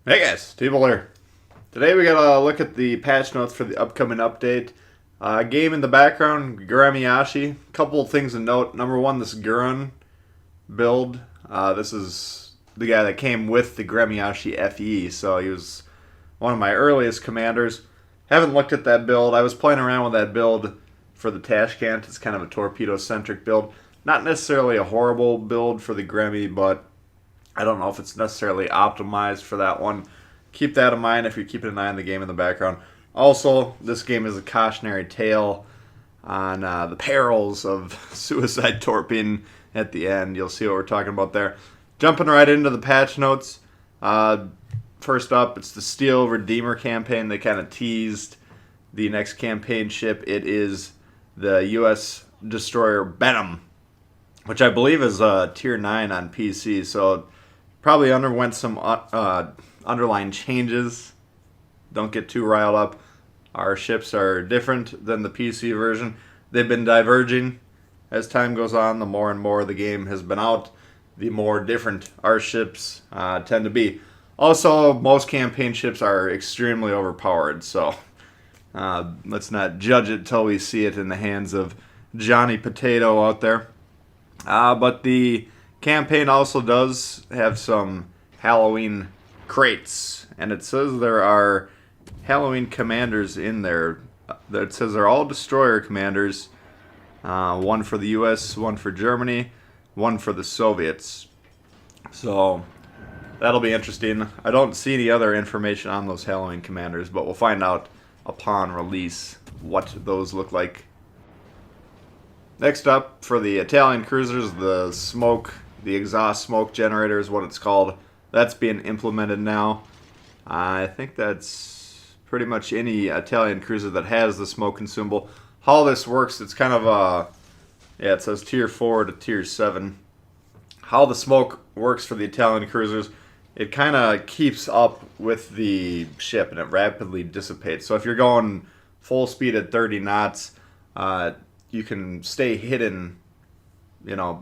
Hey guys, T-Bull here. Today we gotta look at the patch notes for the upcoming update. Game in the background, Gramiyashi. Couple of things to note. Number one, this Gurren build. This is the guy that came with the Gramiyashi FE, so he was one of my earliest commanders. Haven't looked at that build. I was playing around with that build for the Tashkent. It's kind of a torpedo-centric build. Not necessarily a horrible build for the Gremmy, but I don't know if it's necessarily optimized for that one. Keep that in mind if you're keeping an eye on the game in the background. Also, this game is a cautionary tale on the perils of suicide torping at the end. You'll see what we're talking about there. Jumping right into the patch notes. First up, it's the Steel Redeemer campaign. They kind of teased the next campaign ship. It is the US Destroyer Benham, which I believe is Tier 9 on PC, so probably underwent some underlying changes. Don't get too riled up. Our ships are different than the PC version. They've been diverging as time goes on. The more and more the game has been out, the more different our ships tend to be. Also, most campaign ships are extremely overpowered, so let's not judge it till we see it in the hands of Johnny Potato out there. But the campaign also does have some Halloween crates, and it says there are Halloween commanders in there. It says they're all destroyer commanders. One for the US, one for Germany, one for the Soviets. So that'll be interesting. I don't see any other information on those Halloween commanders, but we'll find out upon release what those look like. Next up, for the Italian cruisers, the exhaust smoke generator is what it's called. That's being implemented now. I think that's pretty much any Italian cruiser that has the smoke consumable. How this works, it's kind of it says Tier 4 to Tier 7. How the smoke works for the Italian cruisers, it kind of keeps up with the ship and it rapidly dissipates. So if you're going full speed at 30 knots, you can stay hidden,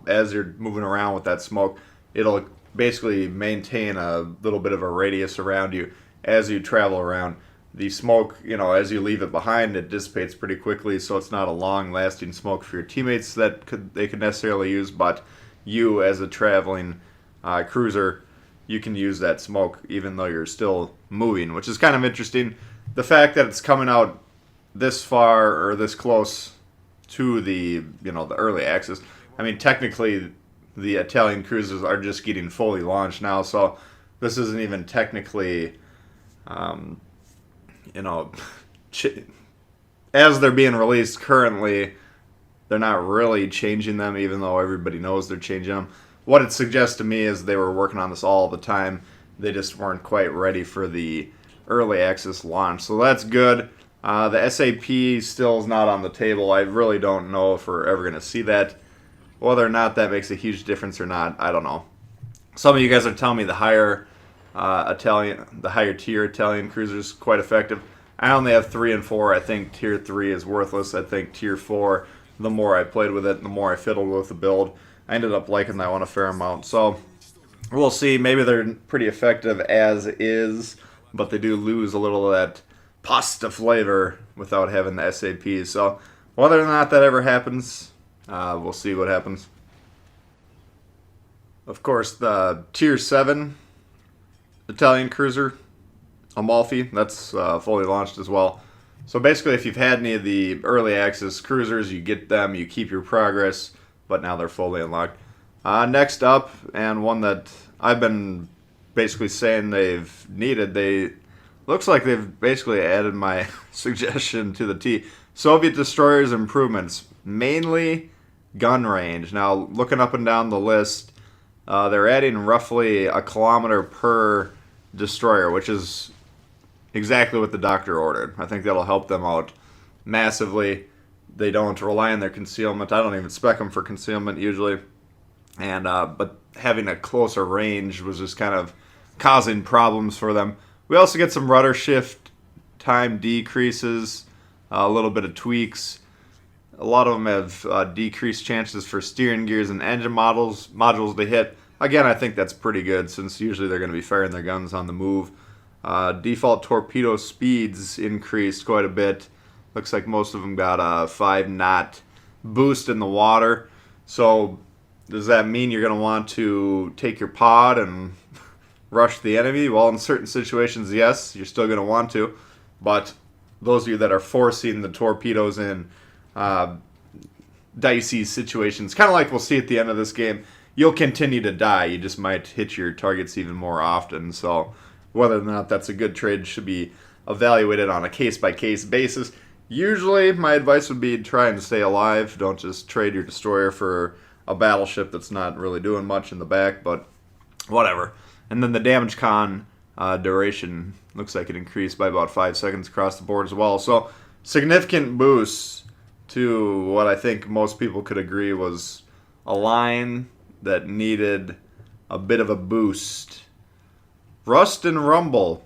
as you're moving around with that smoke. It'll basically maintain a little bit of a radius around you as you travel around. The smoke, as you leave it behind, it dissipates pretty quickly, so it's not a long-lasting smoke for your teammates that they could necessarily use, but you, as a traveling cruiser, you can use that smoke even though you're still moving, which is kind of interesting. The fact that it's coming out this far or this close to the the early access. I mean, technically, the Italian cruisers are just getting fully launched now, so this isn't even technically, as they're being released currently, they're not really changing them, even though everybody knows they're changing them. What it suggests to me is they were working on this all the time. They just weren't quite ready for the early access launch, so that's good. The SAP still is not on the table. I really don't know if we're ever going to see that. Whether or not that makes a huge difference or not, I don't know. Some of you guys are telling me the higher tier Italian cruisers quite effective. I only have 3 and 4. I think Tier 3 is worthless. I think Tier 4, the more I played with it, the more I fiddled with the build, I ended up liking that one a fair amount. So we'll see. Maybe they're pretty effective as is, but they do lose a little of that pasta flavor without having the SAP. So whether or not that ever happens, we'll see what happens. Of course, the Tier 7 Italian cruiser, Amalfi, that's fully launched as well. So basically, if you've had any of the early access cruisers, you get them, you keep your progress, but now they're fully unlocked. Next up, and one that I've been basically saying they've needed, looks like they've basically added my suggestion to the T. Soviet destroyers improvements, mainly gun range. Now, looking up and down the list, they're adding roughly a kilometer per destroyer, which is exactly what the doctor ordered. I think that'll help them out massively. They don't rely on their concealment. I don't even spec them for concealment usually. And but having a closer range was just kind of causing problems for them. We also get some rudder shift time decreases, a little bit of tweaks. A lot of them have decreased chances for steering gears and engine modules to hit. Again, I think that's pretty good since usually they're going to be firing their guns on the move. Default torpedo speeds increased quite a bit. Looks like most of them got a 5-knot boost in the water. So does that mean you're going to want to take your pod and rush the enemy? Well, in certain situations, yes, you're still going to want to. But those of you that are forcing the torpedoes in dicey situations, kind of like we'll see at the end of this game, you'll continue to die. You just might hit your targets even more often. So whether or not that's a good trade should be evaluated on a case-by-case basis. Usually, my advice would be try and stay alive. Don't just trade your destroyer for a battleship that's not really doing much in the back, but whatever. And then the damage con duration looks like it increased by about 5 seconds across the board as well. So significant boosts to what I think most people could agree was a line that needed a bit of a boost. Rust and Rumble.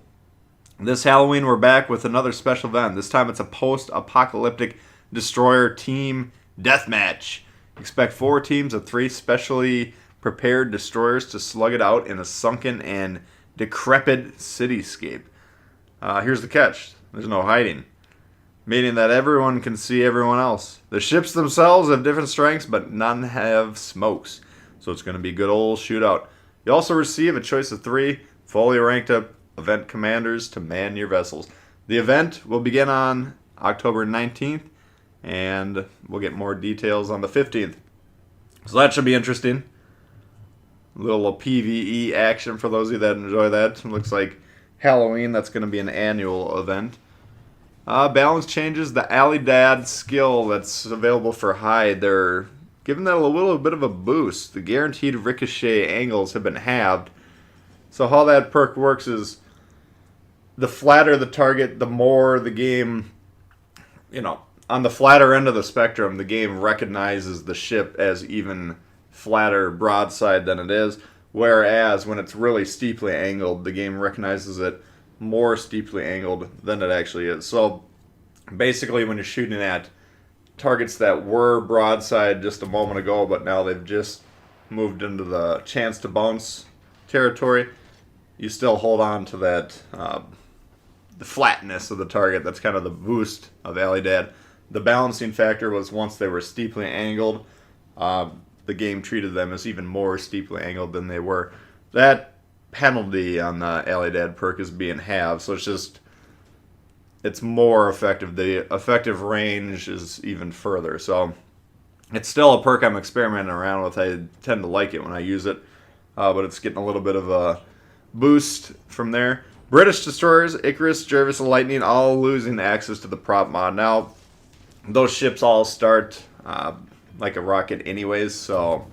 This Halloween, we're back with another special event. This time it's a post-apocalyptic destroyer team deathmatch. Expect 4 teams of 3 specially prepared destroyers to slug it out in a sunken and decrepit cityscape. Here's the catch. There's no hiding, meaning that everyone can see everyone else. The ships themselves have different strengths, but none have smokes. So it's going to be a good old shootout. You also receive a choice of 3 fully ranked up event commanders to man your vessels. The event will begin on October 19th, and we'll get more details on the 15th. So that should be interesting. A little PvE action for those of you that enjoy that. It looks like Halloween, that's going to be an annual event. Balance changes. The Alidad skill that's available for Hyde, they're giving that a little bit of a boost. The guaranteed ricochet angles have been halved. So how that perk works is the flatter the target, the more the game, on the flatter end of the spectrum, the game recognizes the ship as even flatter broadside than it is. Whereas when it's really steeply angled, the game recognizes it more steeply angled than it actually is. So basically when you're shooting at targets that were broadside just a moment ago, but now they've just moved into the chance to bounce territory, you still hold on to that the flatness of the target. That's kind of the boost of Alidad. The balancing factor was once they were steeply angled, the game treated them as even more steeply angled than they were. That penalty on the Alidad perk is being halved, so it's more effective. The effective range is even further. So it's still a perk I'm experimenting around with. I tend to like it when I use it, but it's getting a little bit of a boost from there. British destroyers, Icarus, Jervis, and Lightning, all losing access to the prop mod. Now, those ships all start like a rocket anyways, so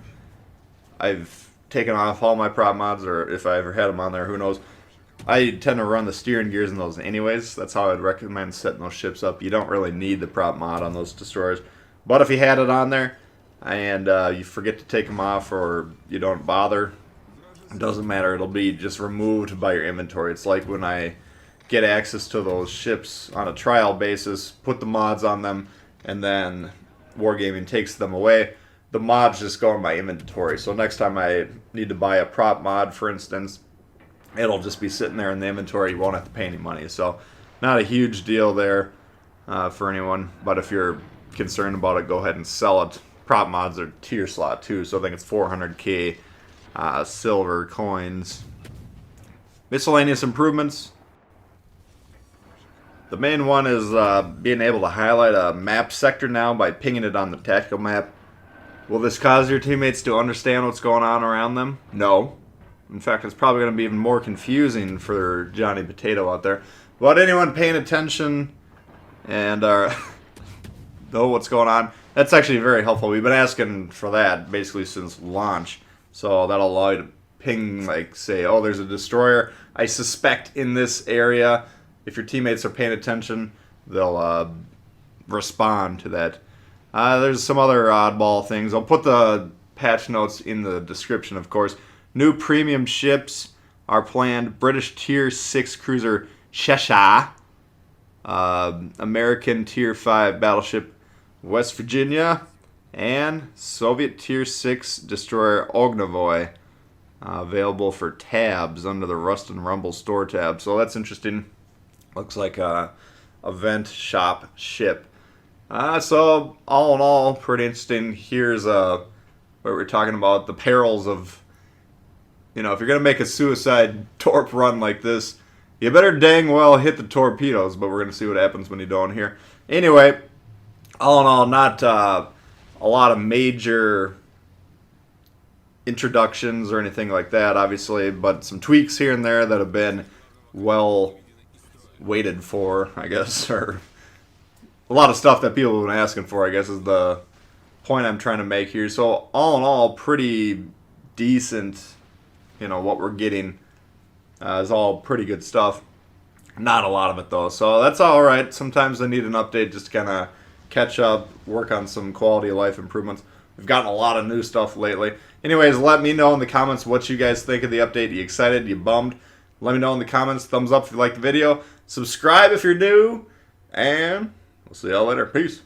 I've taken off all my prop mods, or if I ever had them on there, who knows. I tend to run the steering gears in those anyways. That's how I'd recommend setting those ships up. You don't really need the prop mod on those destroyers. But if you had it on there and you forget to take them off or you don't bother, it doesn't matter. It'll be just removed by your inventory. It's like when I get access to those ships on a trial basis, put the mods on them, and then Wargaming takes them away. The mods just go in my inventory. So next time I need to buy a prop mod, for instance, it'll just be sitting there in the inventory. You won't have to pay any money. So not a huge deal there for anyone. But if you're concerned about it, go ahead and sell it. Prop mods are tier slot too, so I think it's 400k silver coins. Miscellaneous improvements. The main one is being able to highlight a map sector now by pinging it on the tactical map. Will this cause your teammates to understand what's going on around them? No. In fact, it's probably going to be even more confusing for Johnny Potato out there. But anyone paying attention and know what's going on, that's actually very helpful. We've been asking for that basically since launch. So that'll allow you to ping, like, say, oh, there's a destroyer, I suspect, in this area. If your teammates are paying attention, they'll respond to that. There's some other oddball things. I'll put the patch notes in the description, of course. New premium ships are planned. British Tier 6 cruiser Cheshire. American Tier 5 battleship West Virginia. And Soviet Tier 6 destroyer Ognavoy. available for tabs under the Rust and Rumble store tab. So that's interesting. Looks like a event, shop, ship. So all in all, pretty interesting. Here's what we're talking about, the perils of, if you're going to make a suicide torp run like this, you better dang well hit the torpedoes, but we're going to see what happens when you don't here. Anyway, all in all, not a lot of major introductions or anything like that, obviously, but some tweaks here and there that have been well waited for, I guess, or a lot of stuff that people have been asking for, I guess, is the point I'm trying to make here. So all in all, pretty decent, what we're getting is all pretty good stuff. Not a lot of it, though, so that's all right. Sometimes I need an update just to kind of catch up, work on some quality of life improvements. We've gotten a lot of new stuff lately. Anyways, let me know in the comments what you guys think of the update. You excited? You bummed? Let me know in the comments. Thumbs up if you like the video. Subscribe if you're new. And we'll see y'all later. Peace.